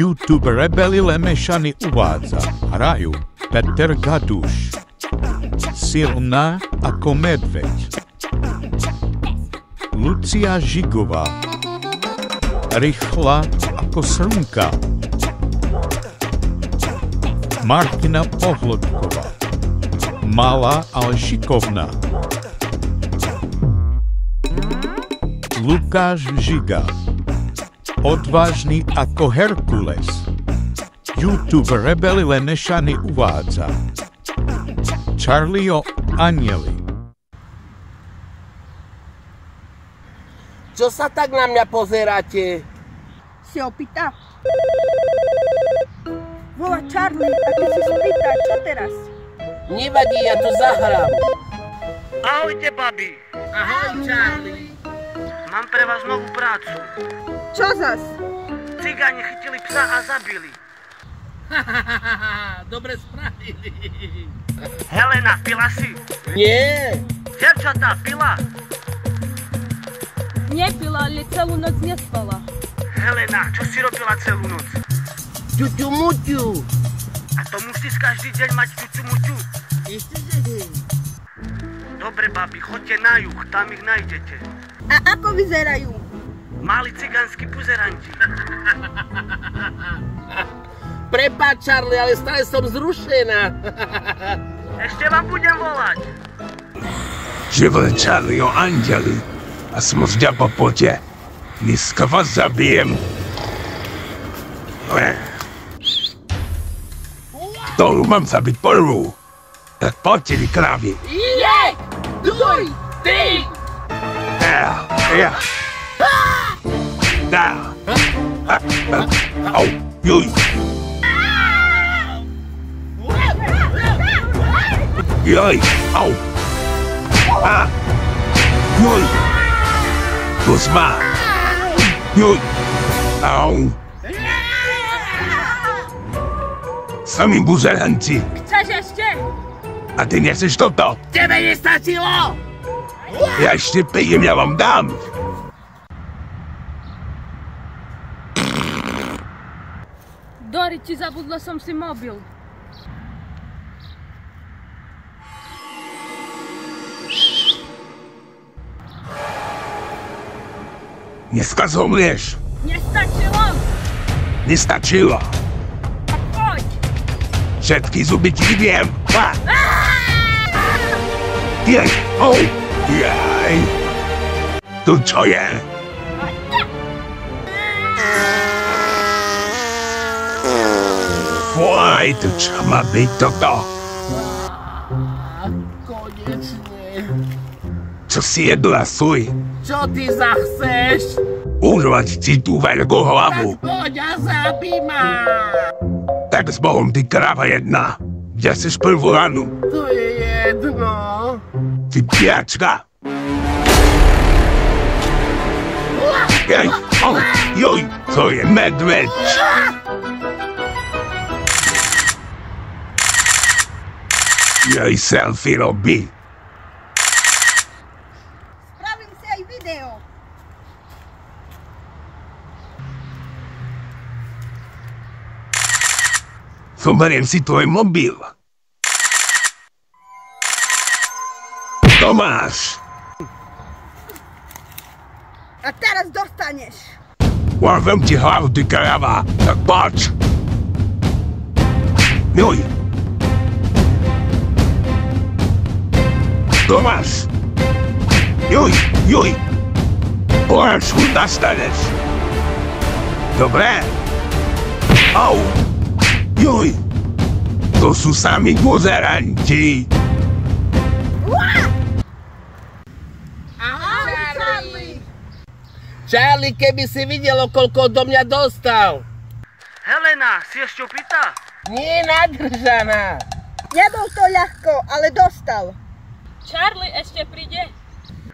YouTube Rebeli Lemešany uvádza. Hrajú Peter Gaduš, silná ako medveď, Lucia Žigová, rýchla ako slnka, Martina Pohlodková, malá, ale šikovná, Lukáš Žiga, odvážny ako Herkules. YouTube Rebeli Lemešany uvádza. Charlieho Anieli. Čo sa tak na mňa pozeráte? Si opýta? Volá Charlie a ty si spýta, čo teraz? Nevadí, ja to zahrám. Ahojte, babi. Ahoj, Charlie. Mám pre vás novú prácu. Čo zas? Cigáni chytili psa a zabili. Dobre spravili. Helena, pila si? Nie. Devčatá, pila? Nepila, ale celú noc nespala. Helena, čo si robila celú noc? Ťuťu muťu. A to musíš každý deň mať ťuťu muťu? Ešte že? Dobre, babi, choďte na juh, tam ich nájdete. A ako vyzerajú? Mali cigánsky buzeranti. Prepáč, Charlie, ale stále som zrušená. Ešte vám budem volať. Živel Charlieho Anděli a smrt po potě. Dneska vás zabijem. To mám zabít porvu. Tak pojďte, vy krávy. 1, 2, 3. Ja. Au, juj. Joj, au. Juj. Kus má. Juj. Au. Sami buzeranci. Chceš ešte? A ty nechceš toto? Tebe nestačilo? Ja ešte pijem, ja vám dám. Dori, ti zabudla som si mobil. Dneska zomrieš. Nestačilo? Nestačilo. Tak poď. Všetky zuby ti vybiem. Jej, jaj. Tu čo je? Fuj, tu čo má byť toto? Konečne. Čo si jedla, suj? Čo ty zachceš? Urvať si tú veľkú hlavu. Tak poď a zabij ma. Tak s Bohom, ty kráva jedna. Kde seš prvú ranu? To je jedno. Ty piačka. Jej, joj, to je medveď. Jej selfie robí. Spravím si aj video. Zoberiem si tvoj mobil. Tomáš. A teraz dostaneš. Urvem ti hlavu, ty kráva. Tak poď. Juj. Tomáš. Juj. Porážku nastaneš. Dobre? Au. Juj. To sú sami buzeranti. Charlie, keby si videlo, koľko do mňa dostal. Helena, si ešte opýta? Nie nadržaná. Nebol to ľahko, ale dostal. Charlie ešte príde?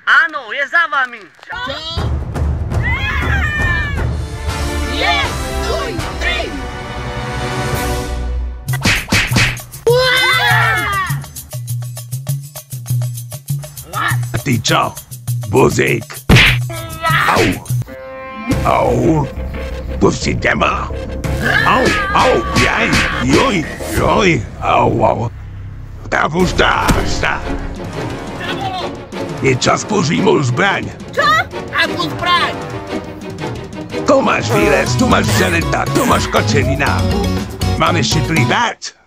Áno, je za vami. Čo? 1, 2, 3. A ty čo? Buzík. Au. Pustite ma. Au, au, jaj, joj, joj, au, au. Tavu, tá. Je čas požímol zbraň. Čo? Akú zbraň? Tu máš výrez, tu máš želeta, tu máš kočenina. Mám ešte pribať?